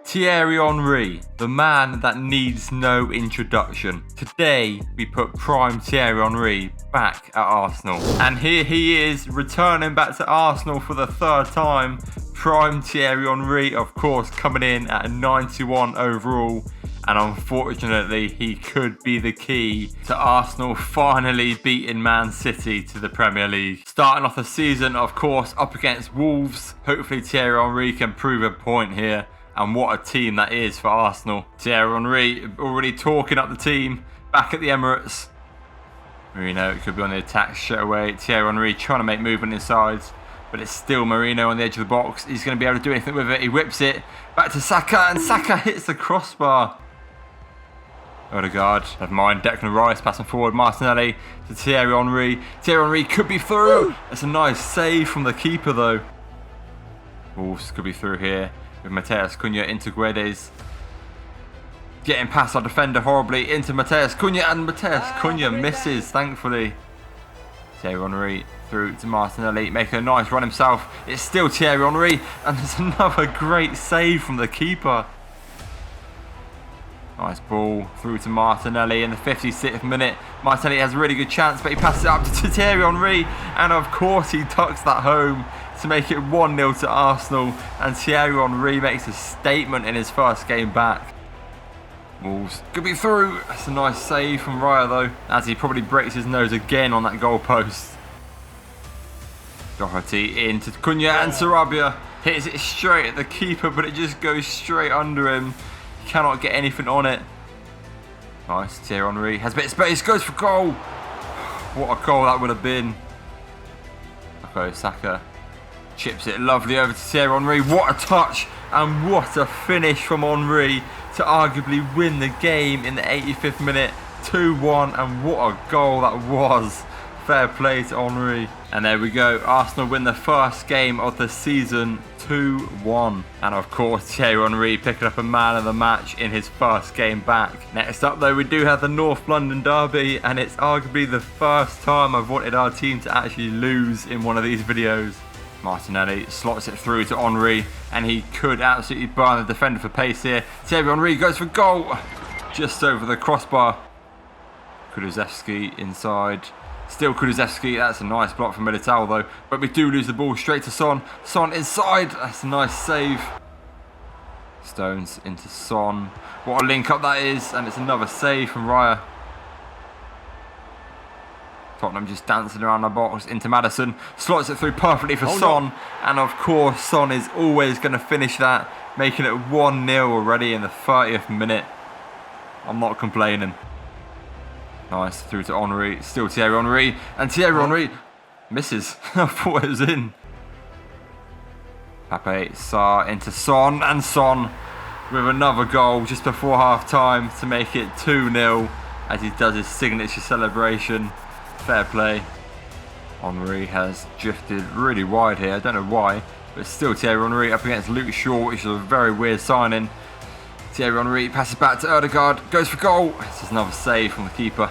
Thierry Henry, the man that needs no introduction. Today, we put prime Thierry Henry back at Arsenal. And here he is, returning back to Arsenal for the third time. Prime Thierry Henry, of course, coming in at a 91 overall. And unfortunately, he could be the key to Arsenal finally beating Man City to the Premier League. Starting off the season, of course, up against Wolves. Hopefully Thierry Henry can prove a point here. And what a team that is for Arsenal. Thierry Henry already talking up the team back at the Emirates. Marino could be on the attack straight away. Thierry Henry trying to make movement inside. But it's still Marino on the edge of the box. He's going to be able to do anything with it. He whips it back to Saka. And Saka hits the crossbar. Odegaard, never mind. Declan Rice passing forward. Martinelli to Thierry Henry. Thierry Henry could be through. It's a nice save from the keeper though. Wolves could be through here. With Mateus Cunha into Guedes. Getting past our defender horribly into Mateus Cunha, and Mateus Cunha misses, thankfully. Thierry Henry through to Martinelli, making a nice run himself. It's still Thierry Henry, and there's another great save from the keeper. Nice ball through to Martinelli in the 56th minute. Martinelli has a really good chance, but he passes it up to Thierry Henry, and of course he tucks that home to make it 1-0 to Arsenal, and Thierry Henry makes a statement in his first game back. Wolves could be through. That's a nice save from Raya though, as he probably breaks his nose again on that goal post. Doherty into Cunha, and Sarabia hits it straight at the keeper, but it just goes straight under him. He cannot get anything on it. Nice, Thierry Henry has a bit of space, goes for goal. What a goal that would have been. Okay, Saka chips it lovely over to Thierry Henry. What a touch and what a finish from Henry to arguably win the game in the 85th minute. 2-1, and what a goal that was. Fair play to Henry. And there we go. Arsenal win the first game of the season 2-1. And of course Thierry Henry picking up a man of the match in his first game back. Next up though, we do have the North London derby, and it's arguably the first time I've wanted our team to actually lose in one of these videos. Martinelli slots it through to Henry, and he could absolutely burn the defender for pace here. Thierry Henry goes for goal, just over the crossbar. Kulusevski inside, still Kulusevski. That's a nice block from Militao though, but we do lose the ball straight to Son. Son inside, that's a nice save. Stones into Son. What a link up that is, and it's another save from Raya. Tottenham just dancing around the box into Maddison. Slots it through perfectly for Son. And of course, Son is always going to finish that, making it 1-0 already in the 30th minute. I'm not complaining. Nice, through to Henry. Still Thierry Henry. And Thierry Henry misses. I thought it was in. Pape Sarr into Son. And Son with another goal just before half time to make it 2-0 as he does his signature celebration. Fair play. Henry has drifted really wide here. I don't know why, but still Thierry Henry up against Luke Shaw, which is a very weird signing. Thierry Henry passes back to Odegaard, goes for goal. This is another save from the keeper.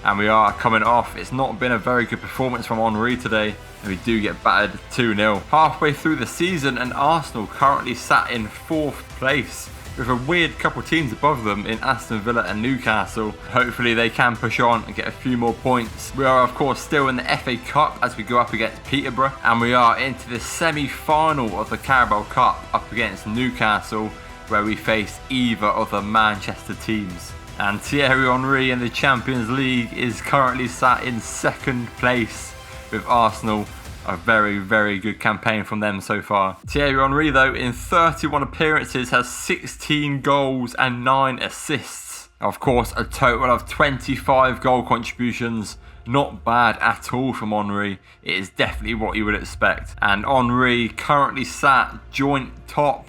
And we are coming off. It's not been a very good performance from Henry today, and we do get battered 2-0. Halfway through the season, and Arsenal currently sat in 4th place, with a weird couple teams above them in Aston Villa and Newcastle. Hopefully they can push on and get a few more points. We are of course still in the FA Cup as we go up against Peterborough, and we are into the semi-final of the Carabao Cup up against Newcastle, where we face either of the Manchester teams. And Thierry Henry in the Champions League is currently sat in 2nd place, with Arsenal. A very, very good campaign from them so far. Thierry Henry, though, in 31 appearances, has 16 goals and 9 assists. Of course, a total of 25 goal contributions. Not bad at all from Henry. It is definitely what you would expect. And Henry currently sat joint top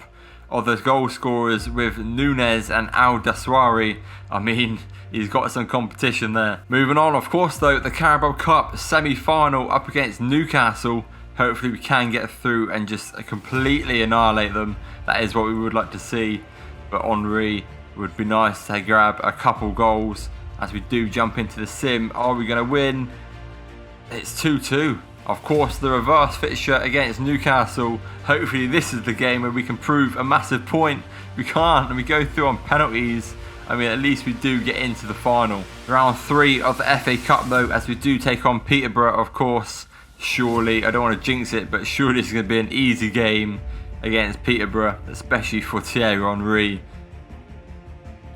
of the goal scorers with Nunes and Al Daswari. I mean, he's got some competition there. Moving on, of course, though, the Carabao Cup semi-final up against Newcastle. Hopefully we can get through and just completely annihilate them. That is what we would like to see. But Henry would be nice to grab a couple goals as we do jump into the sim. Are we going to win? It's 2-2. Of course, the reverse fixture against Newcastle. Hopefully this is the game where we can prove a massive point. We can't, and we go through on penalties. I mean, at least we do get into the final. Round 3 of the FA Cup though, as we do take on Peterborough, of course. Surely, I don't want to jinx it, but surely it's going to be an easy game against Peterborough, especially for Thierry Henry.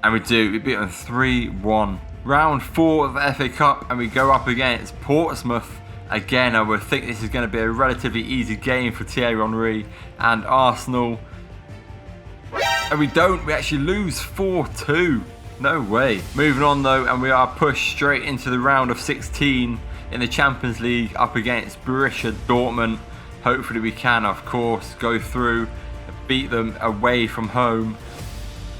And we beat them 3-1. Round 4 of the FA Cup, and we go up against Portsmouth. Again, I would think this is going to be a relatively easy game for Thierry Henry and Arsenal. And we don't, we actually lose 4-2. No way. Moving on though, and we are pushed straight into the round of 16 in the Champions League up against Borussia Dortmund. Hopefully we can, of course, go through and beat them away from home.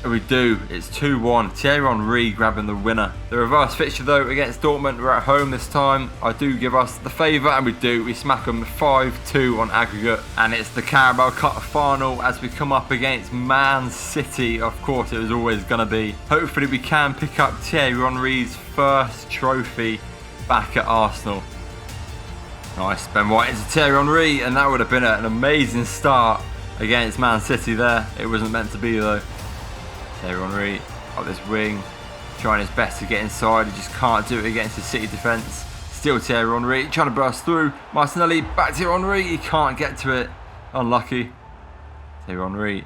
And we do. It's 2-1. Thierry Henry grabbing the winner. The reverse fixture though against Dortmund, we're at home this time. I do give us the favour, and we do. We smack them 5-2 on aggregate. And it's the Carabao Cup final as we come up against Man City. Of course, it was always going to be. Hopefully we can pick up Thierry Henry's first trophy back at Arsenal. Nice. Ben White into Thierry Henry, and that would have been an amazing start against Man City there. It wasn't meant to be though. Thierry Henry up this wing, trying his best to get inside. He just can't do it against the City defence. Still Thierry Henry trying to burst through. Martinelli back to Henry. He can't get to it. Unlucky. Thierry Henry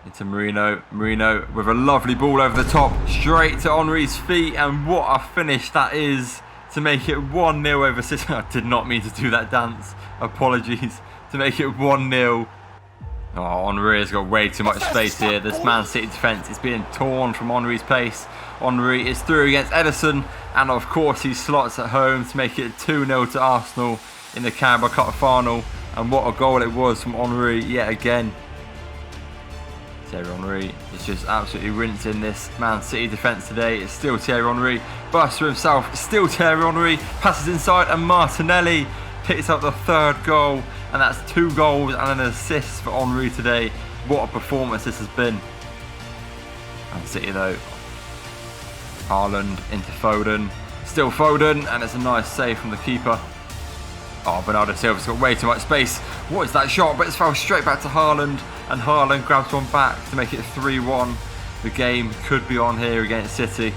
into Marino. Marino with a lovely ball over the top, straight to Henry's feet, and what a finish that is to make it 1-0 over City. I did not mean to do that dance. Apologies. To make it 1-0. Oh, Henry has got way too much space here. This Man City defence is being torn from Henry's pace. Henry is through against Ederson, and of course he slots at home to make it 2-0 to Arsenal in the Carabao Cup final. And what a goal it was from Henry yet again. Thierry Henry is just absolutely rinsing this Man City defence today. It's still Thierry Henry. Bursts for himself. Still Thierry Henry. Passes inside, and Martinelli picks up the 3rd goal. And that's 2 goals and an assist for Henry today. What a performance this has been. Man City though. Haaland into Foden. Still Foden, and it's a nice save from the keeper. Oh, Bernardo Silva's got way too much space. What is that shot? But it's fell straight back to Haaland, and Haaland grabs one back to make it 3-1. The game could be on here against City.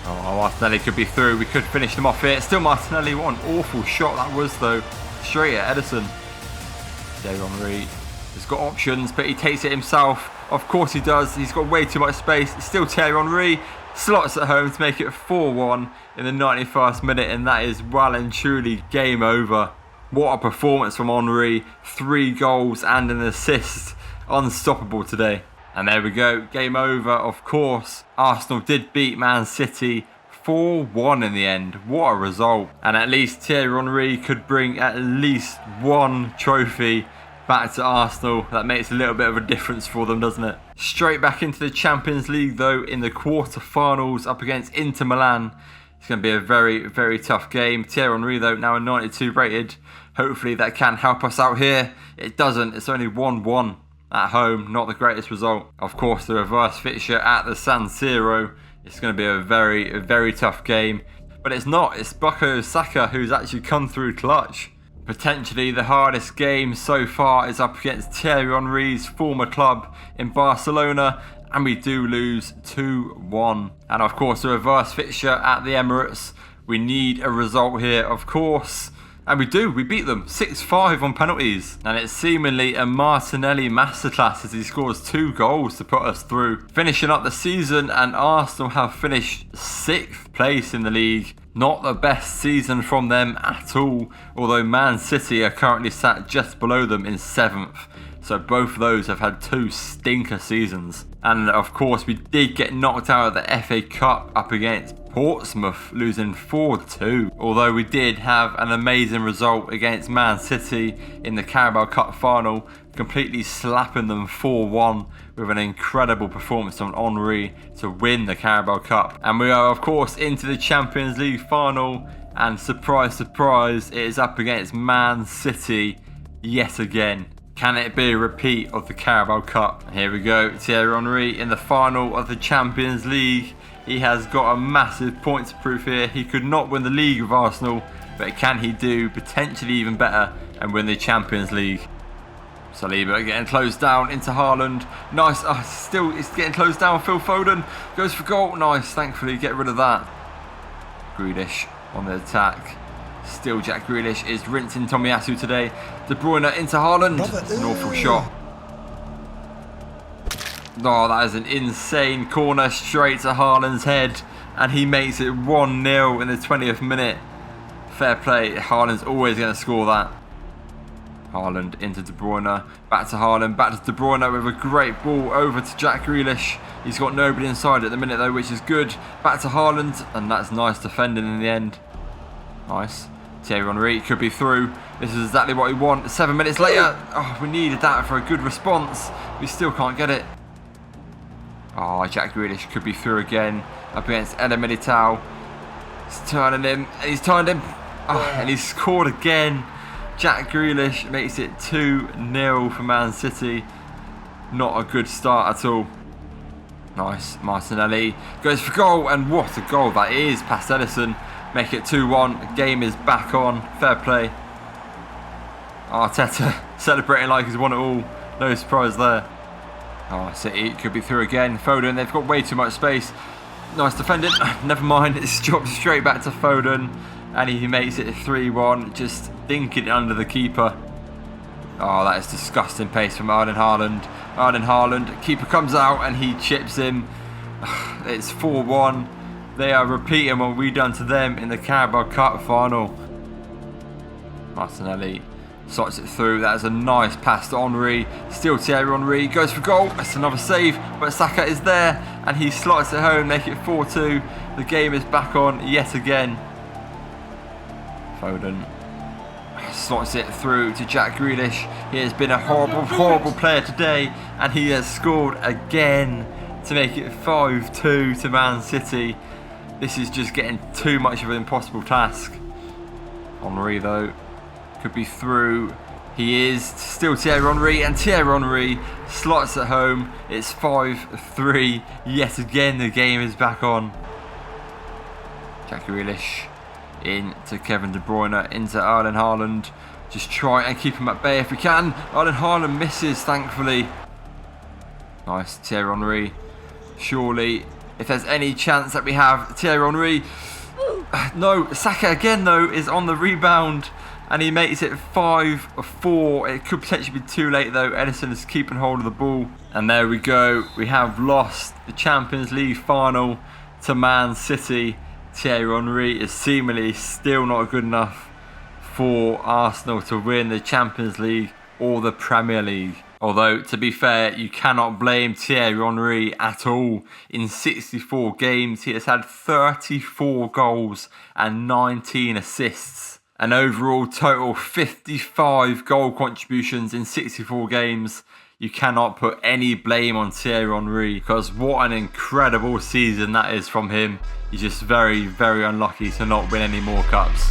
Oh, Martinelli could be through. We could finish them off here. Still Martinelli. What an awful shot that was though. Straight at Ederson. Thierry Henry has got options, but he takes it himself. Of course he does. He's got way too much space. It's still Thierry Henry. Slots at home to make it 4-1 in the 91st minute, and that is well and truly game over. What a performance from Henry. 3 goals and an assist. Unstoppable today. And there we go. Game over, of course. Arsenal did beat Man City 4-1 in the end. What a result. And at least Thierry Henry could bring at least 1 trophy back to Arsenal. That makes a little bit of a difference for them, doesn't it? Straight back into the Champions League though, in the quarter-finals up against Inter Milan. It's going to be a very, very tough game. Thierry Henry though, now a 92 rated. Hopefully that can help us out here. It doesn't. It's only 1-1 at home. Not the greatest result. Of course, the reverse fixture at the San Siro. It's going to be a very, very tough game. But it's not. It's Bukayo Saka who's actually come through clutch. Potentially the hardest game so far is up against Thierry Henry's former club in Barcelona. And we do lose 2-1. And of course, the reverse fixture at the Emirates. We need a result here, of course. And we do. We beat them 6-5 on penalties. And it's seemingly a Martinelli masterclass as he scores 2 goals to put us through. Finishing up the season, and Arsenal have finished 6th place in the league. Not the best season from them at all. Although Man City are currently sat just below them in 7th. So both of those have had 2 stinker seasons. And of course we did get knocked out of the FA Cup up against Portsmouth, losing 4-2. Although we did have an amazing result against Man City in the Carabao Cup final, completely slapping them 4-1 with an incredible performance from Henry to win the Carabao Cup. And we are of course into the Champions League final, and surprise, surprise, it is up against Man City yet again. Can it be a repeat of the Carabao Cup? Here we go, Thierry Henry in the final of the Champions League. He has got a massive point to prove here. He could not win the league with Arsenal, but can he do potentially even better and win the Champions League? Saliba getting closed down into Haaland. Nice. Still, it's getting closed down. Phil Foden goes for goal. Nice. Thankfully, get rid of that. Grealish on the attack. Still, Jack Grealish is rinsing Tomiyasu today. De Bruyne into Haaland. It's an awful shot. Oh, that is an insane corner straight to Haaland's head. And he makes it 1-0 in the 20th minute. Fair play. Haaland's always going to score that. Haaland into De Bruyne, back to Haaland, back to De Bruyne with a great ball over to Jack Grealish. He's got nobody inside at the minute though, which is good. Back to Haaland, and that's nice defending in the end. Nice. Thierry Henry could be through. This is exactly what we want. 7 minutes later, oh, we needed that for a good response. We still can't get it. Oh, Jack Grealish could be through again up against Eder Militao. He's turning him, and he's turned him. Oh, and he's scored again. Jack Grealish makes it 2-0 for Man City. Not a good start at all. Nice. Martinelli goes for goal, and what a goal that is. Past Edison. Make it 2-1. Game is back on. Fair play. Arteta celebrating like he's won it all. No surprise there. Oh, City could be through again. Foden, they've got way too much space. Nice defending. Never mind. It's dropped straight back to Foden. And he makes it 3-1, just dinking it under the keeper. Oh, that is disgusting pace from Erling Haaland. Erling Haaland, keeper comes out and he chips him. It's 4-1. They are repeating what we done to them in the Carabao Cup final. Martinelli slots it through. That is a nice pass to Henry. Still Thierry Henry goes for goal. That's another save, but Saka is there and he slots it home, make it 4-2. The game is back on yet again. Foden slots it through to Jack Grealish. He has been a horrible player today, and he has scored again to make it 5-2 to Man City. This is just getting too much of an impossible task. Henry though could be through. He is still Thierry Henry, and Thierry Henry slots it home. It's 5-3 yet again. The game is back on. Jack Grealish into Kevin De Bruyne, into Erling Haaland. Just try and keep him at bay if we can. Erling Haaland misses, thankfully. Nice, Thierry Henry. Surely, if there's any chance that we have, Thierry Henry. No, Saka again though is on the rebound. And he makes it 5-4. It could potentially be too late though. Edison is keeping hold of the ball. And there we go. We have lost the Champions League final to Man City. Thierry Henry is seemingly still not good enough for Arsenal to win the Champions League or the Premier League. Although, to be fair, you cannot blame Thierry Henry at all. In 64 games, he has had 34 goals and 19 assists. An overall total 55 goal contributions in 64 games. You cannot put any blame on Thierry Henry because what an incredible season that is from him. He's just very, very unlucky to not win any more cups.